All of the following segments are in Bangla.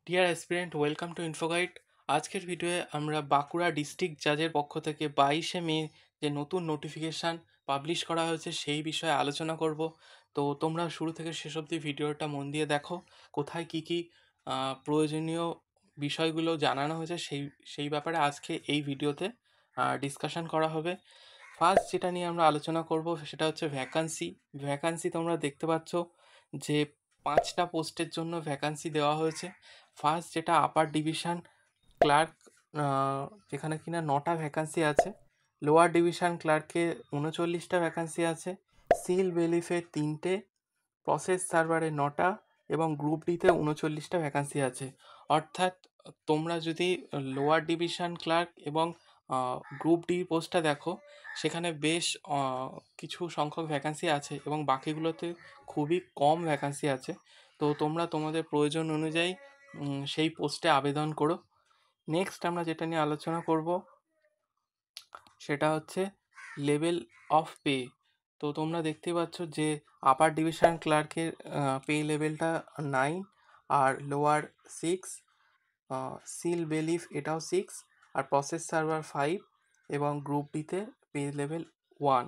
Deer aspirant, welcome to Infoguide. আজকের ভিডিওয়ে আমরা বাঁকুড়া ডিস্ট্রিক্ট জাজের পক্ষ থেকে 22শে মে যে নতুন নোটিফিকেশান পাবলিশ করা হয়েছে সেই বিষয়ে আলোচনা করব। তো তোমরা শুরু থেকে শেষ অবধি ভিডিওটা মন দিয়ে দেখো। কোথায় কি কি প্রয়োজনীয় বিষয়গুলো জানানো হয়েছে সেই সেই ব্যাপারে আজকে এই ভিডিওতে ডিসকাশন করা হবে। ফার্স্ট যেটা নিয়ে আমরা আলোচনা করব সেটা হচ্ছে ভ্যাকান্সি তোমরা দেখতে পাচ্ছ যে 5টা পোস্টের জন্য ভ্যাকান্সি দেওয়া হয়েছে। ফার্স্ট যেটা আপার ডিভিশন ক্লার্ক, যেখানে কিনা 9টা ভ্যাকান্সি আছে। লোয়ার ডিভিশন ক্লার্কে 39টা ভ্যাকান্সি আছে। সিল বেলিফে 3টে, প্রসেস সার্ভারে 9টা এবং গ্রুপ ডিতে 39টা ভ্যাকান্সি আছে। অর্থাৎ তোমরা যদি লোয়ার ডিভিশন ক্লার্ক এবং গ্রুপ ডি পোস্টটা দেখো, সেখানে বেশ কিছু সংখ্যক ভ্যাকান্সি আছে এবং বাকিগুলোতে খুবই কম ভ্যাকান্সি আছে। তো তোমরা তোমাদের প্রয়োজন অনুযায়ী সেই পোস্টে আবেদন করো। নেক্সট আমরা যেটা নিয়ে আলোচনা করব সেটা হচ্ছে লেভেল অফ পে। তো তোমরা দেখতে পাচ্ছ যে আপার ডিভিশন ক্লার্কের পে লেভেলটা 9 আর লোয়ার 6, সিল বেলিফ এটাও 6 আর প্রসেস সার্ভার 5 এবং গ্রুপ ডিতে পে লেভেল 1।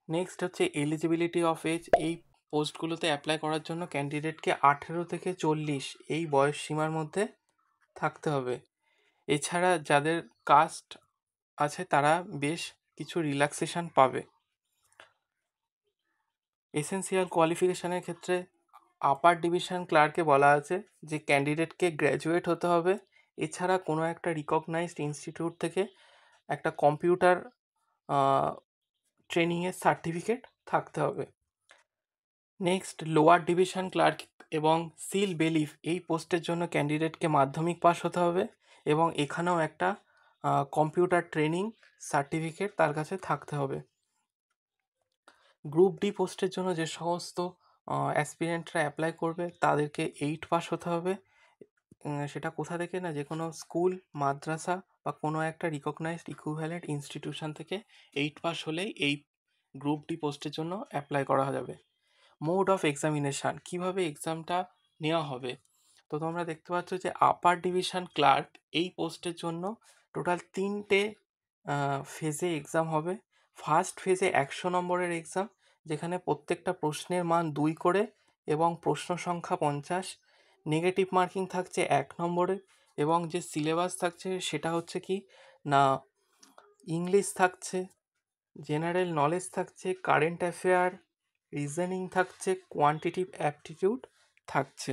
নেক্সট হচ্ছে এলিজিবিলিটি অফ এজ। এই পোস্টগুলোতে অ্যাপ্লাই করার জন্য ক্যান্ডিডেটকে 18 থেকে 40 এই বয়স সীমার মধ্যে থাকতে হবে। এছাড়া যাদের কাস্ট আছে তারা বেশ কিছু রিল্যাক্সেশন পাবে। এসেন্সিয়াল কোয়ালিফিকেশানের ক্ষেত্রে আপার ডিভিশন ক্লার্কে বলা আছে যে ক্যান্ডিডেটকে গ্র্যাজুয়েট হতে হবে। এছাড়া কোনো একটা রিকগনাইজড ইনস্টিটিউট থেকে একটা কম্পিউটার ট্রেনিংয়ের সার্টিফিকেট থাকতে হবে। নেক্সট লোয়ার ডিভিশন ক্লার্ক এবং সিল বেলিফ এই পোস্টের জন্য ক্যান্ডিডেটকে মাধ্যমিক পাস হতে হবে এবং এখানেও একটা কম্পিউটার ট্রেনিং সার্টিফিকেট তার কাছে থাকতে হবে। গ্রুপ ডি পোস্টের জন্য যে সমস্ত অ্যাসপিরেন্টরা অ্যাপ্লাই করবে তাদেরকে 8 পাস হতে হবে। সেটা কোথা থেকে না, যে কোনো স্কুল, মাদ্রাসা বা কোনো একটা রিকগনাইজড ইকুইভ্যালেন্ট ইনস্টিটিউশন থেকে 8 পাস হলেই এই গ্রুপ ডি পোস্টের জন্য অ্যাপ্লাই করা যাবে। মোড অফ এক্সামিনেশান, কীভাবে এক্সামটা নেওয়া হবে। তো তোমরা দেখতে পাচ্ছ যে আপার ডিভিশন ক্লার্ক এই পোস্টের জন্য টোটাল 3টে ফেজে এক্সাম হবে। ফার্স্ট ফেজে 100 নম্বরের এক্সাম, যেখানে প্রত্যেকটা প্রশ্নের মান 2 করে এবং প্রশ্ন সংখ্যা 50। নেগেটিভ মার্কিং থাকছে 1 নম্বরে এবং যে সিলেবাস থাকছে সেটা হচ্ছে কি না, ইংলিশ থাকছে, জেনারেল নলেজ থাকছে, কারেন্ট অ্যাফেয়ার, রিজনিং থাকছে, কোয়ান্টিটিভ অ্যাপটিটিউড থাকছে।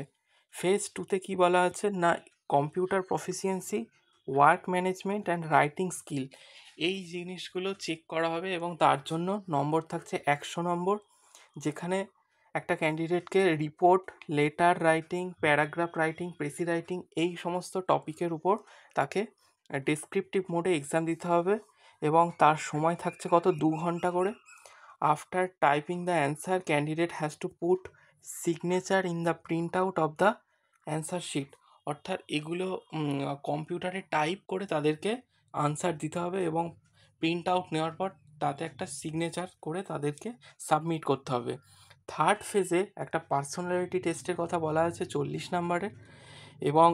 ফেজ 2তে কী বলা আছে না, computer proficiency, work management and writing skill এই জিনিসগুলো চেক করা হবে এবং তার জন্য নম্বর থাকছে 100 নম্বর, যেখানে একটা ক্যান্ডিডেটকে report, letter writing, paragraph writing, precis writing এই সমস্ত টপিকের উপর তাকে ডেসক্রিপটিভ মোডে এক্সাম দিতে হবে এবং তার সময় থাকছে কত, 2 ঘন্টা করে। After typing the answer candidate has to put signature in the print out of the answer sheet. অর্থাৎ এগুলো কম্পিউটারে টাইপ করে তাদেরকে আনসার দিতে হবে এবং প্রিন্ট আউট নেওয়ার পর তাতে একটা সিগনেচার করে তাদেরকে সাবমিট করতে হবে। থার্ড ফেজে একটা পার্সোনালিটি টেস্টের কথা বলা আছে 40 নম্বরের এবং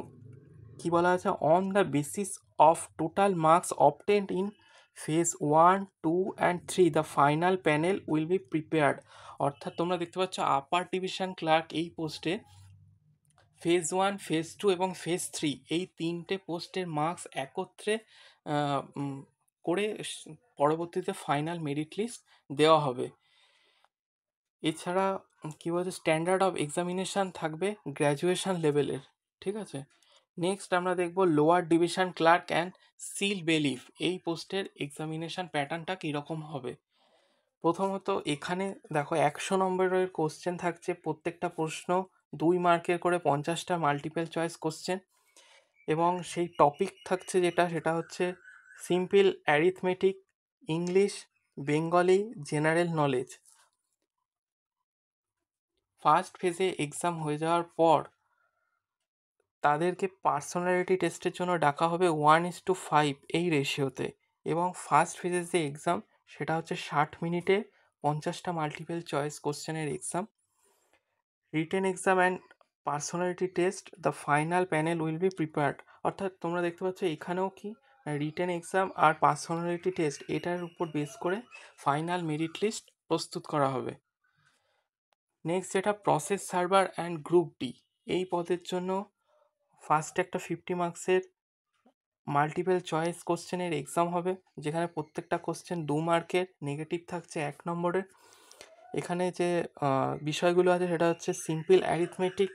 কি বলা আছে, on the basis of total marks obtained in phase 1, 2 and 3 the final panel will be prepared. অর্থাৎ তোমরা দেখতে পাচ্ছ আপার ডিভিশন ক্লার্ক এই পোস্টে ফেজ 1, ফেজ 2 এবং ফেজ 3 এই 3টে পোস্টের মার্কস একত্রে করে পরবর্তীতে ফাইনাল মেরিট লিস্ট দেওয়া হবে। এছাড়া কী বলছে, স্ট্যান্ডার্ড অফ এক্সামিনেশান থাকবে গ্র্যাজুয়েশন লেভেলের, ঠিক আছে। নেক্সট আমরা দেখব lower division clerk and seal bailiff এই পোস্টের এক্সামিনেশান প্যাটার্নটা কীরকম হবে। প্রথমত এখানে দেখো 100 নম্বরের কোশ্চেন থাকছে, প্রত্যেকটা প্রশ্ন 2 মার্কের করে 50টা মাল্টিপল চয়েস কোশ্চেন এবং সেই টপিক থাকছে সেটা হচ্ছে simple arithmetic, English, Bengali, general knowledge. First ফেজে এক্সাম হয়ে যাওয়ার পর তাদেরকে পার্সোনালিটি টেস্টের জন্য ডাকা হবে 1:5 এই রেশিওতে এবং ফার্স্ট ফেজের যে এক্সাম সেটা হচ্ছে 60 মিনিটে 50টা মাল্টিপল চয়েস কোশ্চেনের exam. Written exam and personality test the final panel will be prepared. অর্থাৎ তোমরা দেখতে পাচ্ছ এখানেও কি রিটেন এক্সাম আর পার্সোনালিটি টেস্ট এটার উপর বেস করে ফাইনাল মেরিট লিস্ট প্রস্তুত করা হবে। নেক্সট যেটা process server and group D, এই পদের জন্য ফার্স্ট একটা 50 মার্কসের মাল্টিপল চয়েস কোশ্চেনের এক্সাম হবে, যেখানে প্রত্যেকটা কোশ্চেন 2 মার্কের, নেগেটিভ থাকছে 1 নম্বরের। এখানে যে বিষয়গুলো আছে সেটা হচ্ছে simple arithmetic,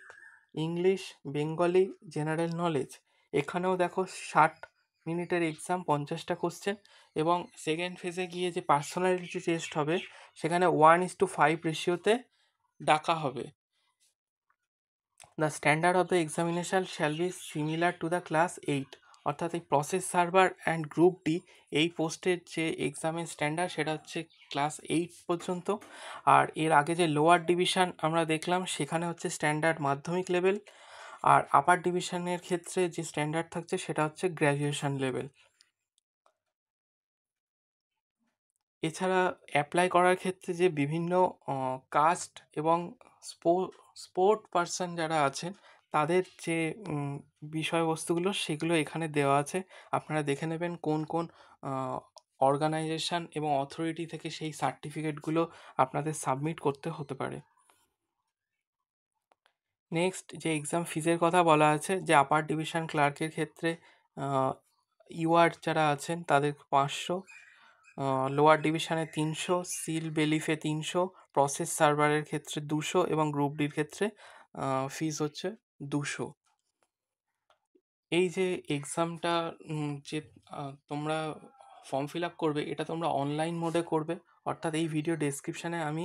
English, Bengali, general knowledge. এখানেও দেখো 60 মিনিটের এক্সাম, 50টা কোশ্চেন। এবং সেকেন্ড ফেজে গিয়ে যে পার্সোনালিটি টেস্ট হবে সেখানে 1:5 রেশিওতে ডাকা হবে। The standard of the examination shall be similar to the class 8। অর্থাৎ এই process server and group D এই পোস্টের যে এক্সামের স্ট্যান্ডার্ড সেটা হচ্ছে ক্লাস 8 পর্যন্ত। আর এর আগে যে লোয়ার ডিভিশন আমরা দেখলাম সেখানে হচ্ছে স্ট্যান্ডার্ড মাধ্যমিক লেভেল, আর আপার ডিভিশনের ক্ষেত্রে যে স্ট্যান্ডার্ড থাকছে সেটা হচ্ছে গ্র্যাজুয়েশন লেভেল। এছাড়া অ্যাপ্লাই করার ক্ষেত্রে যে বিভিন্ন কাস্ট এবং স্পোর্ট পার্সন যারা আছেন তাদের যে বিষয়বস্তুগুলো সেগুলো এখানে দেওয়া আছে। আপনারা দেখে নেবেন কোন কোন অর্গানাইজেশন এবং অথরিটি থেকে সেই সার্টিফিকেটগুলো আপনাদের সাবমিট করতে হতে পারে। নেক্সট যে এক্সাম ফিজের কথা বলা আছে, যে আপার ডিভিশন ক্লার্কের ক্ষেত্রে ইউআর যারা আছেন তাদের 500, লোয়ার ডিভিশনে 300, সিল বেলিফে 300, প্রসেস সার্ভারের ক্ষেত্রে 200 এবং গ্রুপ ডির ক্ষেত্রে ফিজ হচ্ছে 200। এই যে এক্সামটা যে তোমরা ফর্ম ফিল আপ করবে এটা তোমরা অনলাইন মোডে করবে। অর্থাৎ এই ভিডিও ডেসক্রিপশানে আমি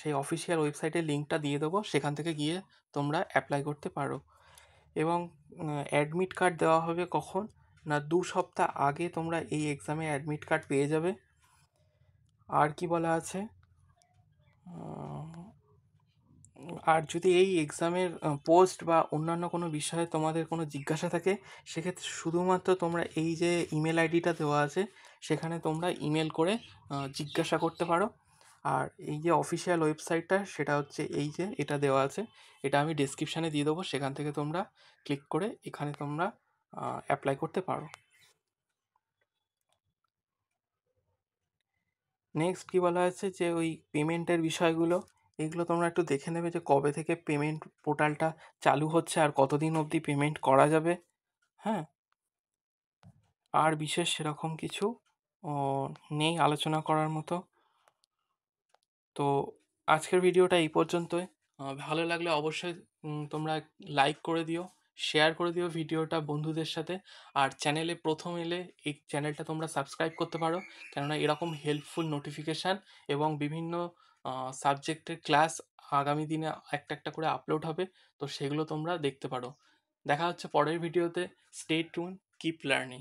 সেই অফিসিয়াল ওয়েবসাইটের লিঙ্কটা দিয়ে দেবো, সেখান থেকে গিয়ে তোমরা অ্যাপ্লাই করতে পারো। এবং অ্যাডমিট কার্ড দেওয়া হবে কখন না, 2 সপ্তাহ আগে তোমরা এই এক্সামে অ্যাডমিট কার্ড পেয়ে যাবে। আর কি বলা আছে, আর যদি এই এক্সামের পোস্ট বা অন্যান্য কোনো বিষয়ে তোমাদের কোনো জিজ্ঞাসা থাকে সেক্ষেত্রে শুধুমাত্র তোমরা এই যে ইমেল আইডিটা দেওয়া আছে সেখানে তোমরা ইমেল করে জিজ্ঞাসা করতে পারো। আর এই যে অফিসিয়াল ওয়েবসাইটটা সেটা হচ্ছে এই যে এটা দেওয়া আছে, এটা আমি ডেসক্রিপশানে দিয়ে দেবো, সেখান থেকে তোমরা ক্লিক করে এখানে তোমরা অ্যাপ্লাই করতে পারো। নেক্সট কী বলা আছে যে ওই পেমেন্টের বিষয়গুলো, এগুলো তোমরা একটু দেখে নেবে যে কবে থেকে পেমেন্ট পোর্টালটা চালু হচ্ছে আর কতদিন অবধি পেমেন্ট করা যাবে। হ্যাঁ, আর বিশেষ সেরকম কিছু নেই আলোচনা করার মতো। তো আজকের ভিডিওটা এই পর্যন্তই। ভালো লাগলে অবশ্যই তোমরা লাইক করে দিও, শেয়ার করে দিও ভিডিওটা বন্ধুদের সাথে। আর চ্যানেলে প্রথম এলে এই চ্যানেলটা তোমরা সাবস্ক্রাইব করতে পারো, কেননা এরকম হেল্পফুল নোটিফিকেশান এবং বিভিন্ন সাবজেক্টের ক্লাস আগামী দিনে একটা একটা করে আপলোড হবে, তো সেগুলো তোমরা দেখতে পারো। দেখা হচ্ছে পরের ভিডিওতে। স্টে টুন, কিপ লার্নিং।